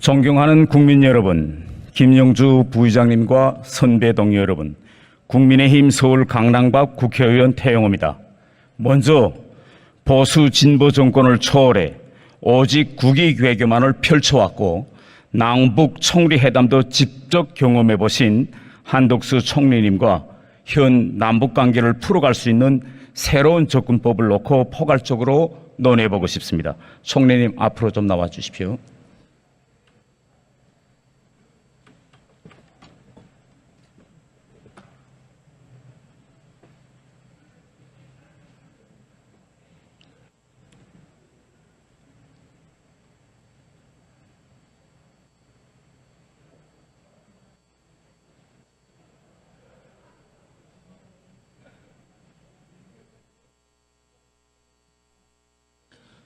존경하는 국민 여러분, 김영주 부의장님과 선배 동료 여러분, 국민의힘 서울 강남갑 국회의원 태영호입니다. 먼저 보수 진보 정권을 초월해 오직 국익 외교만을 펼쳐왔고 남북 총리회담도 직접 경험해 보신 한덕수 총리님과 현 남북 관계를 풀어갈 수 있는 새로운 접근법을 놓고 포괄적으로 논해보고 싶습니다. 총리님 앞으로 좀 나와 주십시오.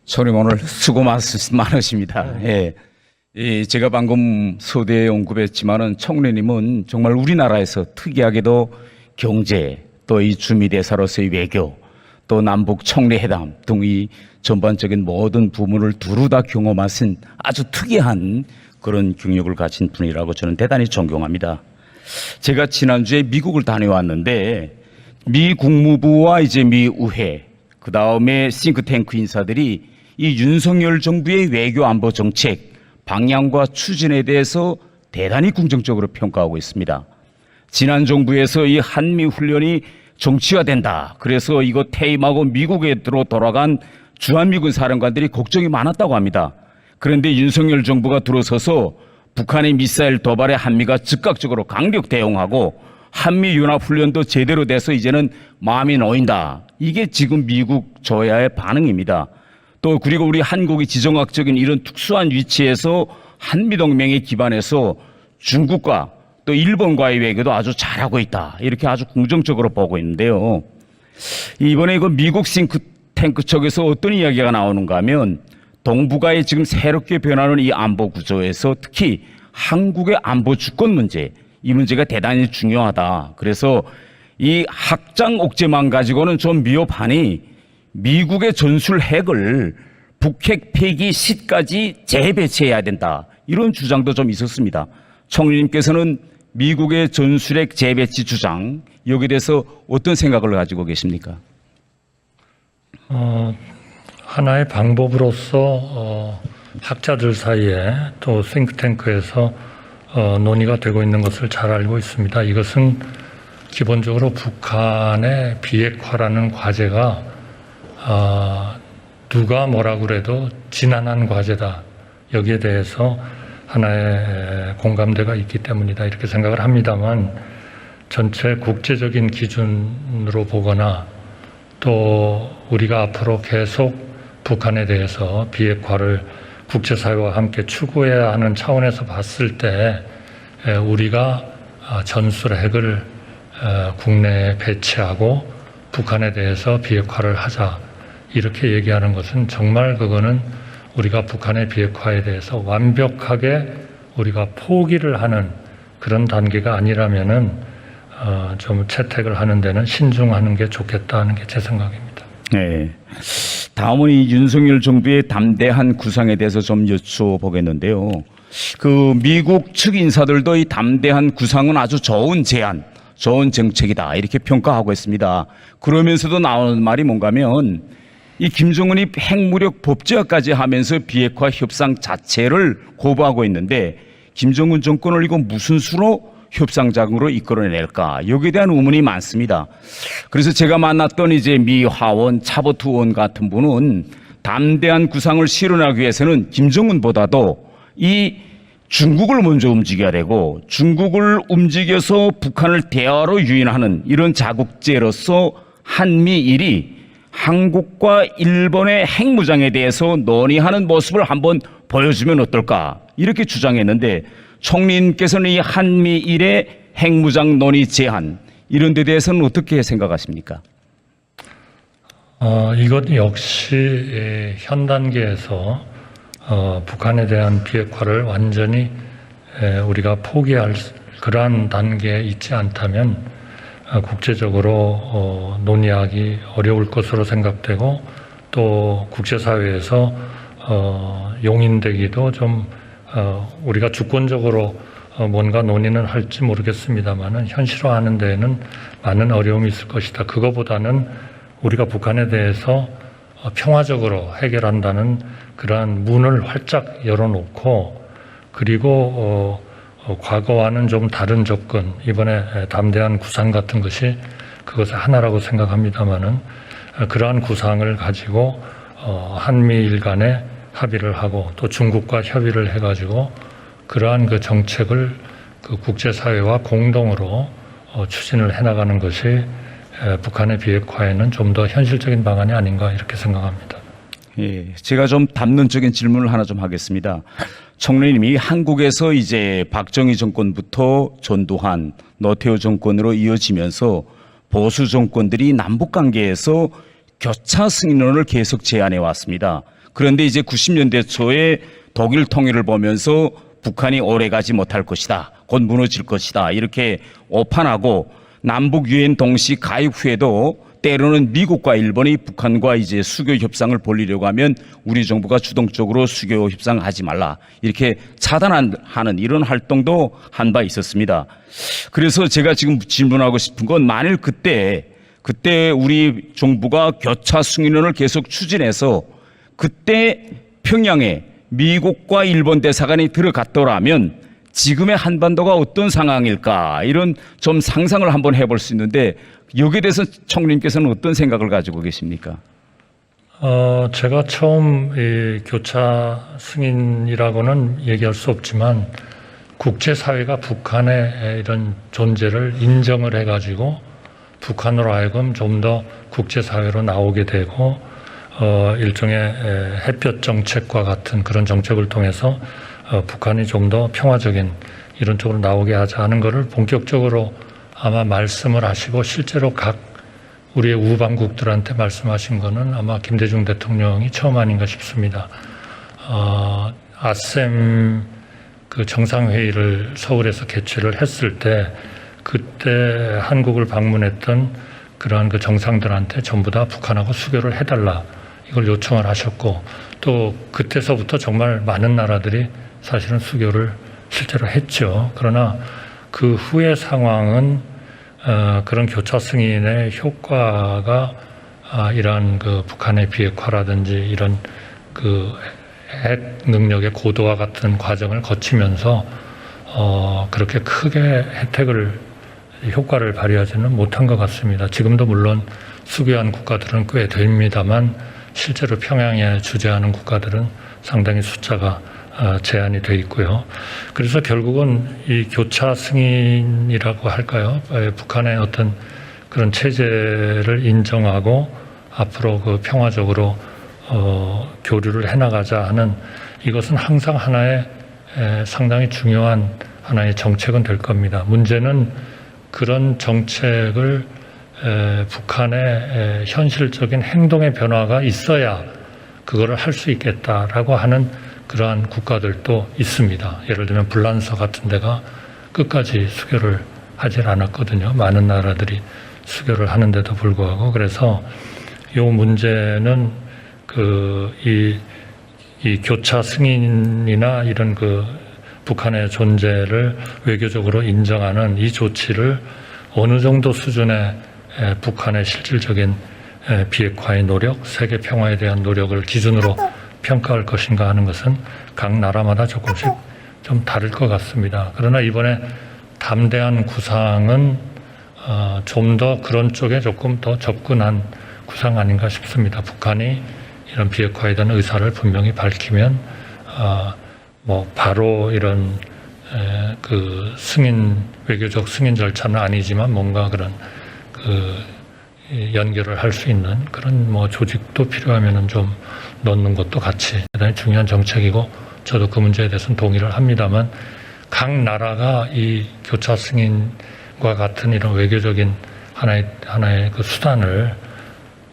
총리님 오늘 수고 많으십니다. 예. 제가 방금 서두에 언급했지만은 총리님은 정말 우리나라에서 특이하게도 경제, 또 이 주미대사로서의 외교, 또 남북 총리회담 등 이 전반적인 모든 부분을 두루 다 경험하신 아주 특이한 그런 경력을 가진 분이라고 저는 대단히 존경합니다. 제가 지난주에 미국을 다녀왔는데 미 국무부와 이제 미 의회, 그 다음에 싱크탱크 인사들이 이 윤석열 정부의 외교 안보 정책 방향과 추진에 대해서 대단히 긍정적으로 평가하고 있습니다. 지난 정부에서 이 한미 훈련이 정치화된다. 그래서 이거 퇴임하고 미국으로 돌아간 주한미군 사령관들이 걱정이 많았다고 합니다. 그런데 윤석열 정부가 들어서서 북한의 미사일 도발에 한미가 즉각적으로 강력 대응하고 한미 연합 훈련도 제대로 돼서 이제는 마음이 놓인다. 이게 지금 미국 저야의 반응입니다. 또 그리고 우리 한국이 지정학적인 이런 특수한 위치에서 한미동맹에 기반해서 중국과 또 일본과의 외교도 아주 잘하고 있다. 이렇게 아주 긍정적으로 보고 있는데요. 이번에 그 미국 싱크탱크 쪽에서 어떤 이야기가 나오는가 하면 동북아에 지금 새롭게 변하는 이 안보 구조에서 특히 한국의 안보 주권 문제, 이 문제가 대단히 중요하다. 그래서 이 확장 억제만 가지고는 좀 미흡하니 미국의 전술 핵을 북핵 폐기 시까지 재배치해야 된다. 이런 주장도 좀 있었습니다. 총리님께서는 미국의 전술핵 재배치 주장, 여기에 대해서 어떤 생각을 가지고 계십니까? 하나의 방법으로서 학자들 사이에 또 싱크탱크에서 논의가 되고 있는 것을 잘 알고 있습니다. 이것은 기본적으로 북한의 비핵화라는 과제가 누가 뭐라 그래도 지난한 과제다. 여기에 대해서 하나의 공감대가 있기 때문이다. 이렇게 생각을 합니다만 전체 국제적인 기준으로 보거나 또 우리가 앞으로 계속 북한에 대해서 비핵화를 국제사회와 함께 추구해야 하는 차원에서 봤을 때 우리가 전술핵을 국내에 배치하고 북한에 대해서 비핵화를 하자. 이렇게 얘기하는 것은 정말 그거는 우리가 북한의 비핵화에 대해서 완벽하게 우리가 포기를 하는 그런 단계가 아니라면은 좀 채택을 하는 데는 신중하는 게 좋겠다는 게 제 생각입니다. 네. 다음은 이 윤석열 정부의 담대한 구상에 대해서 좀 여쭤보겠는데요. 그 미국 측 인사들도 이 담대한 구상은 아주 좋은 제안, 좋은 정책이다 이렇게 평가하고 있습니다. 그러면서도 나오는 말이 뭔가 하면 이 김정은이 핵무력 법제화까지 하면서 비핵화 협상 자체를 거부하고 있는데 김정은 정권을 이거 무슨 수로 협상장으로 이끌어낼까? 여기에 대한 의문이 많습니다. 그래서 제가 만났던 이제 미 하원 차보트 의원 같은 분은 담대한 구상을 실현하기 위해서는 김정은보다도 이 중국을 먼저 움직여야 되고 중국을 움직여서 북한을 대화로 유인하는 이런 자국제로서 한미일이 한국과 일본의 핵무장에 대해서 논의하는 모습을 한번 보여주면 어떨까 이렇게 주장했는데 총리님께서는 이 한미일의 핵무장 논의 제한 이런 데 대해서는 어떻게 생각하십니까? 이것 역시 현 단계에서 북한에 대한 비핵화를 완전히 우리가 포기할 그러한 단계에 있지 않다면 국제적으로 논의하기 어려울 것으로 생각되고 또 국제사회에서 용인되기도 좀 우리가 주권적으로 뭔가 논의는 할지 모르겠습니다만은 현실화하는 데에는 많은 어려움이 있을 것이다. 그거보다는 우리가 북한에 대해서 평화적으로 해결한다는 그러한 문을 활짝 열어놓고, 그리고 과거와는 좀 다른 접근, 이번에 담대한 구상 같은 것이 그것의 하나라고 생각합니다마는, 그러한 구상을 가지고 한미일 간에 합의를 하고 또 중국과 협의를 해가지고 그러한 그 정책을 그 국제사회와 공동으로 추진을 해나가는 것이 북한의 비핵화에는 좀 더 현실적인 방안이 아닌가 이렇게 생각합니다. 예, 제가 좀 담론적인 질문을 하나 좀 하겠습니다. 청래님이 한국에서 이제 박정희 정권부터 전두환, 노태우 정권으로 이어지면서 보수 정권들이 남북 관계에서 교차 승인론을 계속 제안해 왔습니다. 그런데 이제 90년대 초에 독일 통일을 보면서 북한이 오래가지 못할 것이다, 곧 무너질 것이다, 이렇게 오판하고 남북 유엔 동시 가입 후에도 때로는 미국과 일본이 북한과 이제 수교 협상을 벌이려고 하면 우리 정부가 주동적으로 수교 협상하지 말라, 이렇게 차단하는 이런 활동도 한 바 있었습니다. 그래서 제가 지금 질문하고 싶은 건, 만일 그때 우리 정부가 교차 승인론을 계속 추진해서 그때 평양에 미국과 일본 대사관이 들어갔더라면 지금의 한반도가 어떤 상황일까, 이런 좀 상상을 한번 해볼 수 있는데, 여기에 대해서 총리님께서는 어떤 생각을 가지고 계십니까? 제가 처음 이 교차 승인이라고는 얘기할 수 없지만 국제사회가 북한의 이런 존재를 인정을 해가지고 북한으로 하여금 좀 더 국제사회로 나오게 되고 일종의 햇볕 정책과 같은 그런 정책을 통해서 북한이 좀 더 평화적인 이런 쪽으로 나오게 하자 하는 것을 본격적으로 아마 말씀을 하시고 실제로 각 우리의 우방국들한테 말씀하신 거는 아마 김대중 대통령이 처음 아닌가 싶습니다. 아셈 그 정상회의를 서울에서 개최를 했을 때 그때 한국을 방문했던 그러한 그 정상들한테 전부 다 북한하고 수교를 해달라 이걸 요청을 하셨고, 또 그때서부터 정말 많은 나라들이 사실은 수교를 실제로 했죠. 그러나 그 후의 상황은 그런 교차 승인의 효과가 이러한 그 북한의 비핵화라든지 이런 그 핵 능력의 고도화 같은 과정을 거치면서 그렇게 크게 효과를 발휘하지는 못한 것 같습니다. 지금도 물론 수교한 국가들은 꽤 됩니다만 실제로 평양에 주재하는 국가들은 상당히 숫자가 제한이 돼 있고요. 그래서 결국은 이 교차 승인이라고 할까요? 북한의 어떤 그런 체제를 인정하고 앞으로 그 평화적으로 교류를 해나가자 하는, 이것은 항상 하나의 상당히 중요한 하나의 정책은 될 겁니다. 문제는 그런 정책을 북한의 현실적인 행동의 변화가 있어야 그거를 할 수 있겠다라고 하는 그러한 국가들도 있습니다. 예를 들면 불란서 같은 데가 끝까지 수교를 하질 않았거든요. 많은 나라들이 수교를 하는데도 불구하고. 그래서 이 문제는 이 교차 승인이나 이런 그 북한의 존재를 외교적으로 인정하는 이 조치를 어느 정도 수준의 북한의 실질적인 비핵화의 노력, 세계 평화에 대한 노력을 기준으로 평가할 것인가 하는 것은 각 나라마다 조금씩 좀 다를 것 같습니다. 그러나 이번에 담대한 구상은 좀 더 그런 쪽에 조금 더 접근한 구상 아닌가 싶습니다. 북한이 이런 비핵화에 대한 의사를 분명히 밝히면 바로 이런 그 외교적 승인 절차는 아니지만 뭔가 그런 연결을 할 수 있는 그런 조직도 필요하면은 좀 넣는 것도 같이 대단히 중요한 정책이고, 저도 그 문제에 대해서는 동의를 합니다만, 각 나라가 이 교차 승인과 같은 이런 외교적인 하나의 그 수단을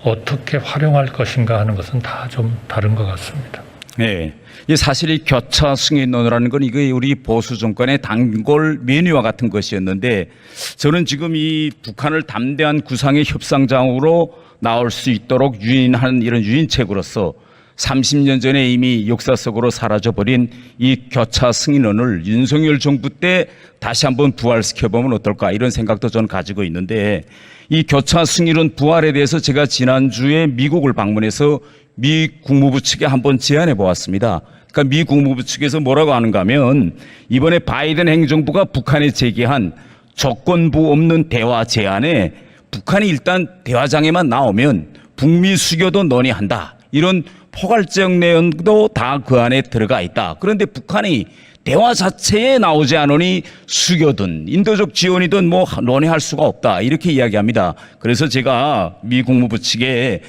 어떻게 활용할 것인가 하는 것은 다 좀 다른 것 같습니다. 네, 사실 이 교차 승인론이라는 건 이거 우리 보수 정권의 단골 메뉴와 같은 것이었는데, 저는 지금 이 북한을 담대한 구상의 협상장으로 나올 수 있도록 유인하는 이런 유인책으로서 30년 전에 이미 역사 속으로 사라져버린 이 교차 승인론을 윤석열 정부 때 다시 한번 부활시켜보면 어떨까 이런 생각도 저는 가지고 있는데, 이 교차 승인론 부활에 대해서 제가 지난주에 미국을 방문해서 미 국무부 측에 한번 제안해 보았습니다. 그러니까 미 국무부 측에서 뭐라고 하는가 하면, 이번에 바이든 행정부가 북한에 제기한 조건부 없는 대화 제안에 북한이 일단 대화장에만 나오면 북미 수교도 논의한다, 이런 포괄적 내용도 다 그 안에 들어가 있다. 그런데 북한이 대화 자체에 나오지 않으니 수교든 인도적 지원이든 뭐 논의할 수가 없다, 이렇게 이야기합니다. 그래서 제가 미 국무부 측에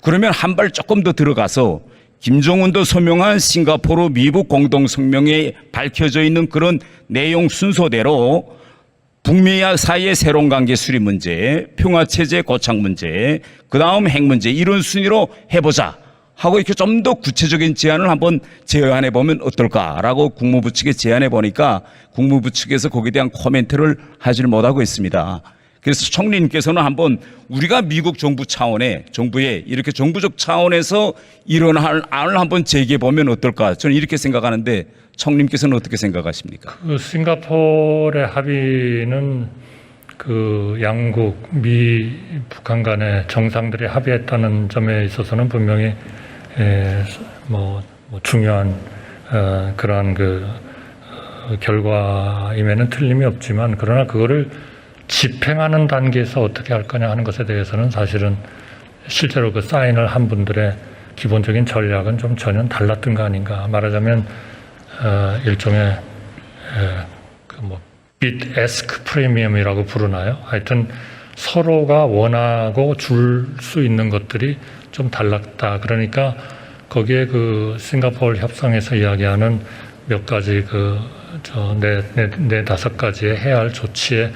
그러면 한 발 조금 더 들어가서 김정은도 서명한 싱가포르 미북 공동성명에 밝혀져 있는 그런 내용 순서대로 북미 사이의 새로운 관계 수립 문제, 평화체제 고착 문제, 그다음 핵 문제, 이런 순위로 해보자 하고 이렇게 좀 더 구체적인 제안을 한번 제안해 보면 어떨까라고 국무부 측에 제안해 보니까 국무부 측에서 거기에 대한 코멘트를 하질 못하고 있습니다. 그래서 총리님께서는 한번 우리가 미국 정부 차원의 정부에 이렇게 정부적 차원에서 이런 안을 한번 제기해 보면 어떨까, 저는 이렇게 생각하는데 총리님께서는 어떻게 생각하십니까? 그 싱가포르의 합의는 그 양국 미 북한 간의 정상들이 합의했다는 점에 있어서는 분명히 뭐 중요한 그러한 그 결과임에는 틀림이 없지만, 그러나 그거를 집행하는 단계에서 어떻게 할 거냐 하는 것에 대해서는 사실은 실제로 그 사인을 한 분들의 기본적인 전략은 좀 전혀 달랐던 거 아닌가. 말하자면 일종의 그 뭐 bid ask 프리미엄이라고 부르나요? 하여튼 서로가 원하고 줄 수 있는 것들이 좀 달랐다. 그러니까 거기에 그 싱가포르 협상에서 이야기하는 몇 가지 네 다섯 가지의 해야 할 조치의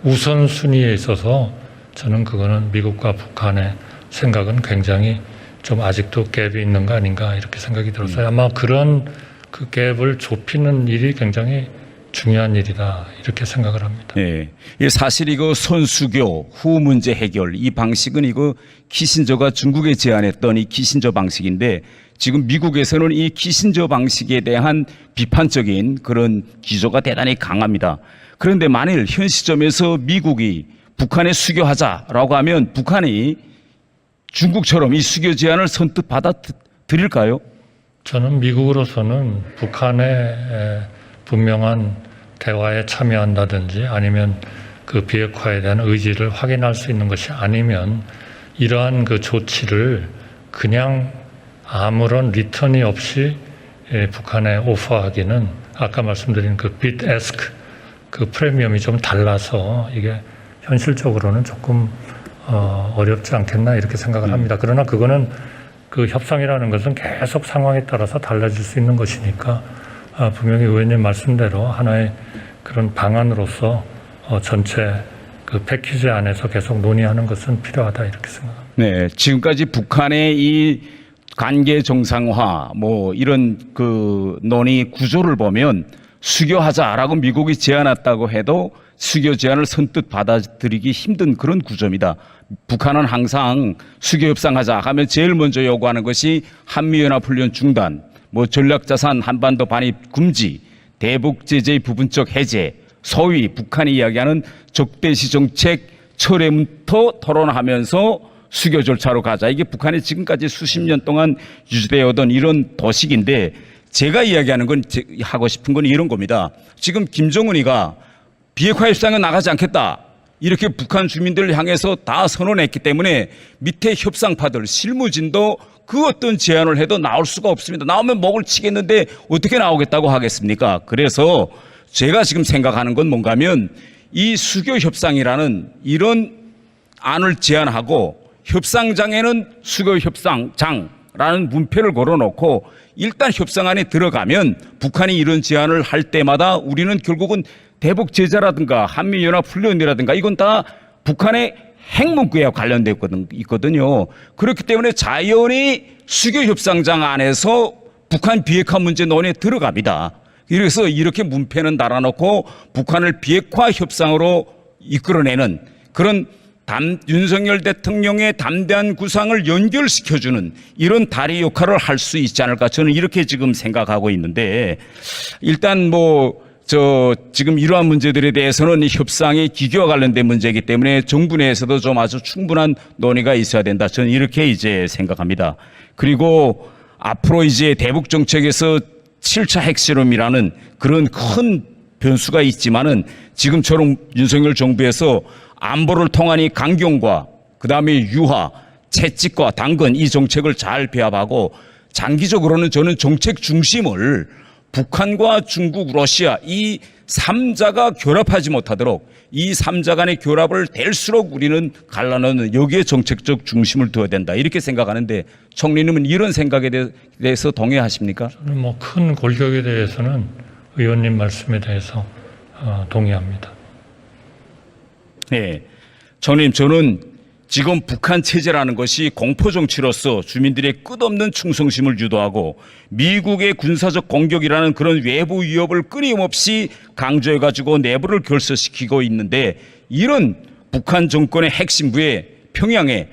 우선순위에 있어서 저는 그거는 미국과 북한의 생각은 굉장히 좀 아직도 갭이 있는 거 아닌가, 이렇게 생각이 들었어요. 아마 그런 그 갭을 좁히는 일이 굉장히 중요한 일이다, 이렇게 생각을 합니다. 네, 사실 이거 선수교 후 문제 해결 이 방식은 이거 키신저가 중국에 제안했던 이 키신저 방식인데, 지금 미국에서는 이 키신저 방식에 대한 비판적인 그런 기조가 대단히 강합니다. 그런데 만일 현 시점에서 미국이 북한에 수교하자라고 하면 북한이 중국처럼 이 수교 제안을 선뜻 받아들일까요? 저는 미국으로서는 북한의 분명한 대화에 참여한다든지 아니면 그 비핵화에 대한 의지를 확인할 수 있는 것이 아니면 이러한 그 조치를 그냥 아무런 리턴이 없이 북한에 오퍼하기는, 아까 말씀드린 그 bid ask 그 프리미엄이 좀 달라서 이게 현실적으로는 조금 어렵지 않겠나, 이렇게 생각을 합니다. 그러나 그거는 그 협상이라는 것은 계속 상황에 따라서 달라질 수 있는 것이니까 분명히 의원님 말씀대로 하나의 그런 방안으로서 전체 그 패키지 안에서 계속 논의하는 것은 필요하다, 이렇게 생각합니다. 네, 지금까지 북한의 이 관계 정상화 뭐 이런 그 논의 구조를 보면 수교하자라고 미국이 제안했다고 해도 수교 제안을 선뜻 받아들이기 힘든 그런 구조입니다. 북한은 항상 수교 협상하자 하면 제일 먼저 요구하는 것이 한미연합훈련 중단, 뭐 전략자산 한반도 반입 금지, 대북 제재의 부분적 해제, 소위 북한이 이야기하는 적대시 정책 철회부터 토론하면서 수교 절차로 가자. 이게 북한이 지금까지 수십 년 동안 유지되어 오던 이런 도식인데, 제가 이야기하는 건, 하고 싶은 건 이런 겁니다. 지금 김정은이가 비핵화 협상에 나가지 않겠다, 이렇게 북한 주민들을 향해서 다 선언했기 때문에 밑에 협상파들, 실무진도 그 어떤 제안을 해도 나올 수가 없습니다. 나오면 목을 치겠는데 어떻게 나오겠다고 하겠습니까? 그래서 제가 지금 생각하는 건 뭔가 하면, 이 수교 협상이라는 이런 안을 제안하고 협상장에는 수교 협상장라는 문표를 걸어놓고 일단 협상안에 들어가면 북한이 이런 제안을 할 때마다 우리는 결국은 대북 제재라든가 한미연합훈련이라든가 이건 다 북한의 핵문구에 관련되어 있거든요. 그렇기 때문에 자연히 수교협상장 안에서 북한 비핵화 문제 논의에 들어갑니다. 그래서 이렇게 문패는 달아놓고 북한을 비핵화 협상으로 이끌어내는 그런 윤석열 대통령의 담대한 구상을 연결시켜주는 이런 다리 역할을 할 수 있지 않을까 저는 이렇게 지금 생각하고 있는데 일단 지금 이러한 문제들에 대해서는 협상의 기교와 관련된 문제이기 때문에 정부 내에서도 좀 아주 충분한 논의가 있어야 된다. 저는 이렇게 이제 생각합니다. 그리고 앞으로 이제 대북 정책에서 7차 핵실험이라는 그런 큰 변수가 있지만은 지금처럼 윤석열 정부에서 안보를 통한 이 강경과 그다음에 유화, 채찍과 당근 이 정책을 잘 배합하고 장기적으로는 저는 정책 중심을 북한과 중국, 러시아 이 3자가 결합하지 못하도록 이 3자 간의 결합을 될수록 우리는 갈라놓는 여기에 정책적 중심을 둬야 된다. 이렇게 생각하는데 총리님은 이런 생각에 대해서 동의하십니까? 저는 뭐 큰 골격에 대해서는 의원님 말씀에 대해서 동의합니다. 네. 총리님, 저는 지금 북한 체제라는 것이 공포정치로서 주민들의 끝없는 충성심을 유도하고 미국의 군사적 공격이라는 그런 외부 위협을 끊임없이 강조해가지고 내부를 결속시키고 있는데 이런 북한 정권의 핵심부에 평양에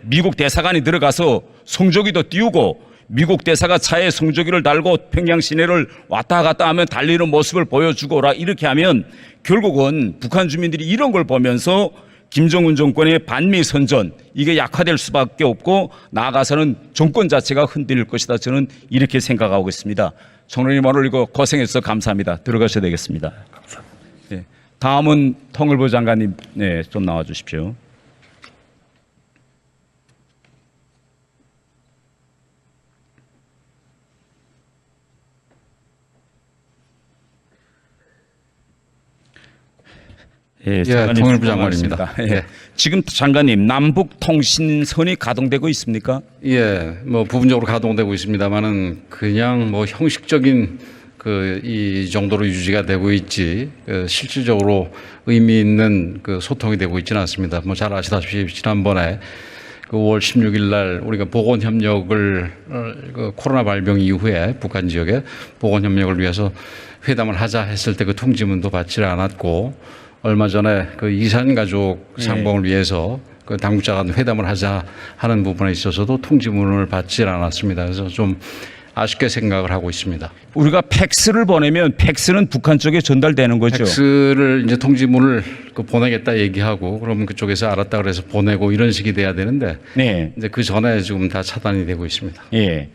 미국 대사관이 들어가서 성조기도 띄우고 미국 대사가 차에 성조기를 달고 평양 시내를 왔다 갔다 하면 달리는 모습을 보여주고라 이렇게 하면 결국은 북한 주민들이 이런 걸 보면서 김정은 정권의 반미 선전 이게 약화될 수밖에 없고 나아가서는 정권 자체가 흔들릴 것이다. 저는 이렇게 생각하고 있습니다. 총리님 오늘 이거 고생해서 감사합니다. 들어가셔야 되겠습니다. 감사합니다. 네. 다음은 통일부 장관님 네, 좀 나와 주십시오. 예, 장관님 통일부 장관입니다. 예. 지금 장관님 남북 통신선이 가동되고 있습니까? 예, 뭐 부분적으로 가동되고 있습니다만은 그냥 뭐 형식적인 이 정도로 유지가 되고 있지 실질적으로 의미 있는 소통이 되고 있지는 않습니다. 뭐 잘 아시다시피 지난번에 5월 16일 날 우리가 보건 협력을 코로나 발병 이후에 북한 지역에 보건 협력을 위해서 회담을 하자 했을 때 그 통지문도 받지 않았고 얼마 전에 이산 가족 상봉을 위해서 당국자 간 회담을 하자 하는 부분에 있어서도 통지문을 받지 않았습니다. 그래서 좀 아쉽게 생각을 하고 있습니다. 우리가 팩스를 보내면 팩스는 북한 쪽에 전달되는 거죠. 팩스를 이제 통지문을 보내겠다 얘기하고 그러면 그쪽에서 알았다 그래서 보내고 이런 식이 돼야 되는데 네. 이제 그 전에 지금 다 차단이 되고 있습니다. 예.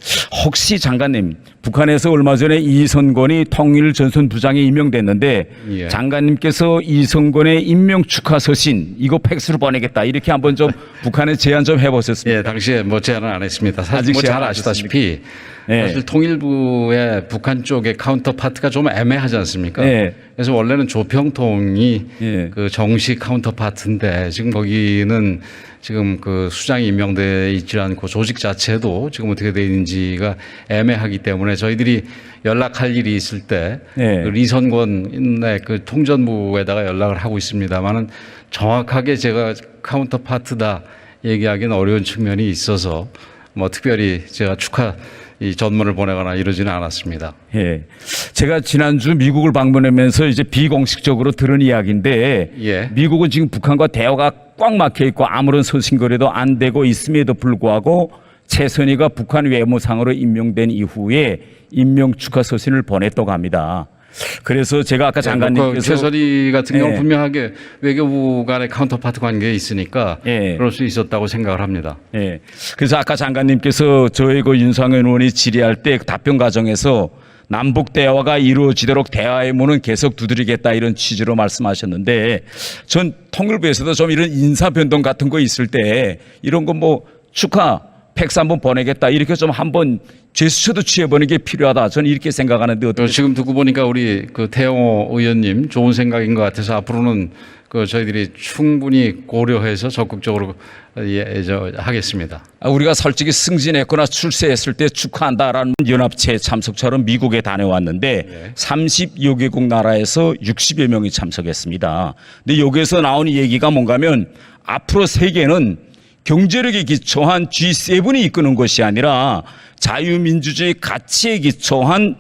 혹시 장관님 북한에서 얼마 전에 이선권이 통일전선부장에 임명됐는데 예. 장관님께서 이선권의 임명 축하 서신 이거 팩스로 보내겠다 이렇게 한번 좀 북한에 제안 좀 해보셨습니까? 예, 당시에 뭐 제안은 안 했습니다. 사실 아직 뭐 잘 제안 안 아시다시피 네. 사실 통일부의 북한 쪽의 카운터 파트가 좀 애매하지 않습니까? 네. 그래서 원래는 조평통이 네. 정식 카운터 파트인데 지금 거기는 지금 수장이 임명돼 있지 않고 조직 자체도 지금 어떻게 되어 있는지가 애매하기 때문에 저희들이 연락할 일이 있을 때 네. 리선권의 통전부에다가 연락을 하고 있습니다만은 정확하게 제가 카운터 파트다 얘기하기는 어려운 측면이 있어서 뭐 특별히 제가 축하 이 전문을 보내거나 이러지는 않았습니다. 예. 제가 지난주 미국을 방문하면서 이제 비공식적으로 들은 이야기인데 예. 미국은 지금 북한과 대화가 꽉 막혀 있고 아무런 서신거래도 안 되고 있음에도 불구하고 최선희가 북한 외무상으로 임명된 이후에 임명 축하 서신을 보냈다고 합니다. 그래서 제가 아까 장관님께서 최선희 같은 경우는 예. 분명하게 외교부 간의 카운터파트 관계에 있으니까 예. 그럴 수 있었다고 생각을 합니다. 예. 그래서 아까 장관님께서 저희 윤상현 의원이 질의할 때 답변 과정에서 남북 대화가 이루어지도록 대화의 문은 계속 두드리겠다 이런 취지로 말씀하셨는데 전 통일부에서도 좀 이런 인사 변동 같은 거 있을 때 이런 거 뭐 축하 팩스 한번 보내겠다 이렇게 좀 한번 제스처도 취해보는 게 필요하다. 저는 이렇게 생각하는데 어떻게 지금 듣고 보니까 우리 태영호 의원님 좋은 생각인 것 같아서 앞으로는 저희들이 충분히 고려해서 적극적으로 하겠습니다. 우리가 솔직히 승진했거나 출세했을 때 축하한다라는 연합체 참석처럼 미국에 다녀왔는데 30여 개국 나라에서 60여 명이 참석했습니다. 근데 여기에서 나오는 얘기가 뭔가면 앞으로 세계는 경제력에 기초한 G7이 이끄는 것이 아니라 자유민주주의 가치에 기초한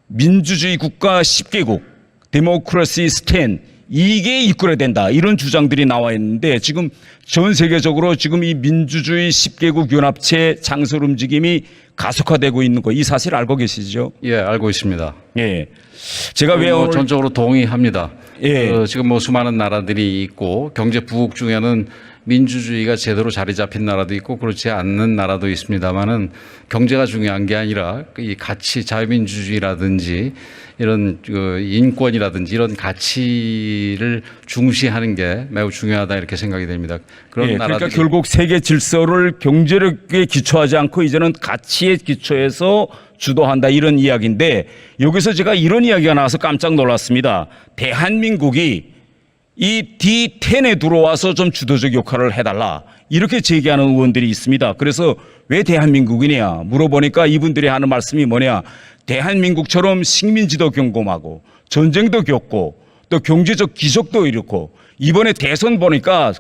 민주주의 국가 10개국, 데모크라시 스탠 이게 이끌어야 된다. 이런 주장들이 나와 있는데 지금 전 세계적으로 지금 이 민주주의 10개국 연합체 창설 움직임이 가속화되고 있는 거 이 사실 알고 계시죠? 예, 알고 있습니다. 예. 제가 왜 오늘 전적으로 동의합니다. 예. 지금 뭐 수많은 나라들이 있고 경제 부국 중에는 민주주의가 제대로 자리 잡힌 나라도 있고 그렇지 않는 나라도 있습니다만은 경제가 중요한 게 아니라 이 가치 자유민주주의라든지 이런 그 인권이라든지 이런 가치를 중시하는 게 매우 중요하다 이렇게 생각이 됩니다. 그런 예, 그러니까 나라들이 결국 세계 질서를 경제력에 기초하지 않고 이제는 가치에 기초해서 주도한다 이런 이야기인데 여기서 제가 이런 이야기가 나와서 깜짝 놀랐습니다. 대한민국이 이 D10에 들어와서 좀 주도적 역할을 해달라 이렇게 제기하는 의원들이 있습니다. 그래서 왜 대한민국이냐 물어보니까 이분들이 하는 말씀이 뭐냐, 대한민국처럼 식민지도 경험하고 전쟁도 겪고 또 경제적 기적도 이렇고 이번에 대선 보니까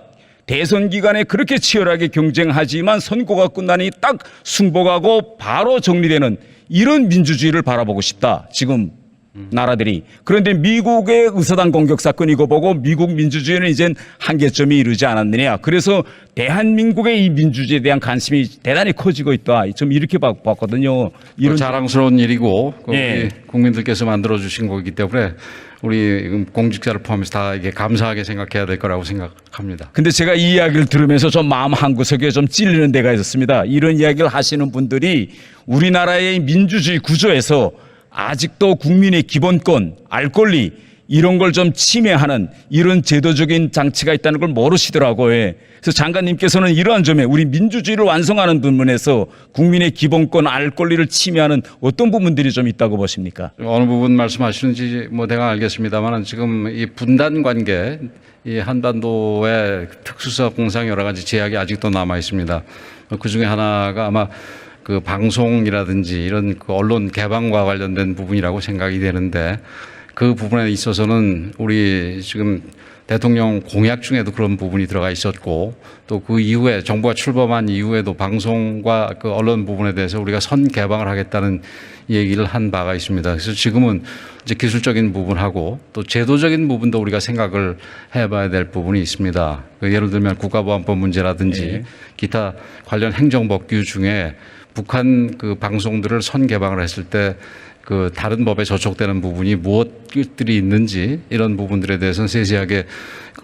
대선 기간에 그렇게 치열하게 경쟁하지만 선거가 끝나니 딱 승복하고 바로 정리되는 이런 민주주의를 바라보고 싶다 지금 나라들이. 그런데 미국의 의사당 공격 사건 이거 보고 미국 민주주의는 이젠 한계점이 이르지 않았느냐. 그래서 대한민국의 이 민주주의에 대한 관심이 대단히 커지고 있다. 좀 이렇게 봤거든요. 이런 자랑스러운 일이고 예. 우리 국민들께서 만들어 주신 거기 때문에 우리 공직자를 포함해서 다 이게 감사하게 생각해야 될 거라고 생각합니다. 근데 제가 이 이야기를 들으면서 좀 마음 한구석에 좀 찔리는 데가 있었습니다. 이런 이야기를 하시는 분들이 우리나라의 민주주의 구조에서 아직도 국민의 기본권, 알 권리 이런 걸 좀 침해하는 이런 제도적인 장치가 있다는 걸 모르시더라고요. 그래서 장관님께서는 이러한 점에 우리 민주주의를 완성하는 부분에서 국민의 기본권, 알 권리를 침해하는 어떤 부분들이 좀 있다고 보십니까? 어느 부분 말씀하시는지 뭐 대강 알겠습니다만 지금 이 분단 관계, 이 한반도의 특수사 공상 여러 가지 제약이 아직도 남아 있습니다. 그 중에 하나가 아마 그 방송이라든지 이런 그 언론 개방과 관련된 부분이라고 생각이 되는데 그 부분에 있어서는 우리 지금 대통령 공약 중에도 그런 부분이 들어가 있었고 또 그 이후에 정부가 출범한 이후에도 방송과 그 언론 부분에 대해서 우리가 선 개방을 하겠다는 얘기를 한 바가 있습니다. 그래서 지금은 이제 기술적인 부분하고 또 제도적인 부분도 우리가 생각을 해봐야 될 부분이 있습니다. 그 예를 들면 국가보안법 문제라든지 기타 관련 행정법규 중에 북한 그 방송들을 선 개방을 했을 때 그 다른 법에 저촉되는 부분이 무엇들이 있는지 이런 부분들에 대해서는 세세하게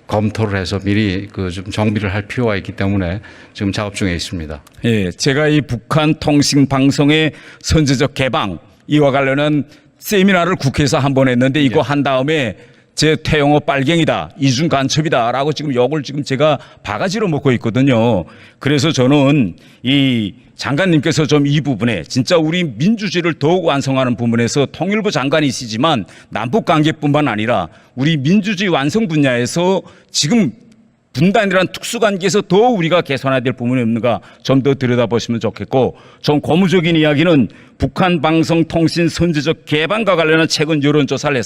검토를 해서 미리 그 좀 정비를 할 필요가 있기 때문에 지금 작업 중에 있습니다. 예, 제가 이 북한 통신 방송의 선제적 개방 이와 관련한 세미나를 국회에서 한 번 했는데 이거 한 다음에 제 태영호 빨갱이다, 이중 간첩이다라고 지금 욕을 지금 제가 바가지로 먹고 있거든요. 그래서 저는 이 장관님께서 좀 이 부분에 진짜 우리 민주주의를 더욱 완성하는 부분에서 통일부 장관이시지만 남북 관계뿐만 아니라 우리 민주주의 완성 분야에서 지금 분단이란 특수관계에서 더 우리가 개선해야 될 부분이 없는가 좀 더 들여다보시면 좋겠고, 좀 고무적인 이야기는 북한 방송 통신 선제적 개방과 관련한 최근 여론조사를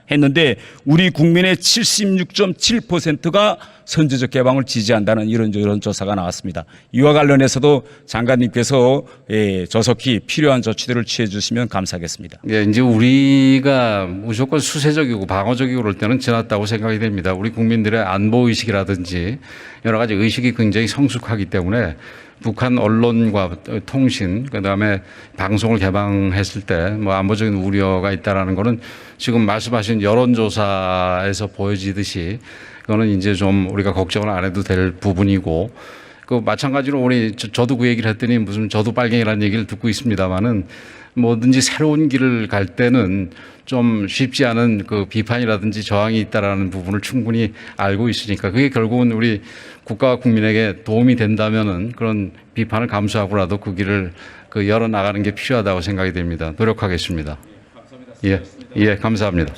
했는데 우리 국민의 76.7%가 선제적 개방을 지지한다는 이런 여론조사가 나왔습니다. 이와 관련해서도 장관님께서 조속히 필요한 조치들을 취해 주시면 감사하겠습니다. 예, 이제 우리가 무조건 수세적이고 방어적이고 그럴 때는 지났다고 생각이 됩니다. 우리 국민들의 안보 의식이라든지 여러 가지 의식이 굉장히 성숙하기 때문에 북한 언론과 통신, 그다음에 방송을 개방했을 때 뭐 안보적인 우려가 있다라는 거는 지금 말씀하신 여론조사에서 보여지듯이 그거는 이제 좀 우리가 걱정을 안 해도 될 부분이고, 그 마찬가지로 우리 저도 그 얘기를 했더니 무슨 저도 빨갱이라는 얘기를 듣고 있습니다만은 뭐든지 새로운 길을 갈 때는 좀 쉽지 않은 그 비판이라든지 저항이 있다라는 부분을 충분히 알고 있으니까 그게 결국은 우리 국가와 국민에게 도움이 된다면은 그런 비판을 감수하고라도 그 길을 그 열어 나가는 게 필요하다고 생각이 됩니다. 노력하겠습니다. 예, 감사합니다.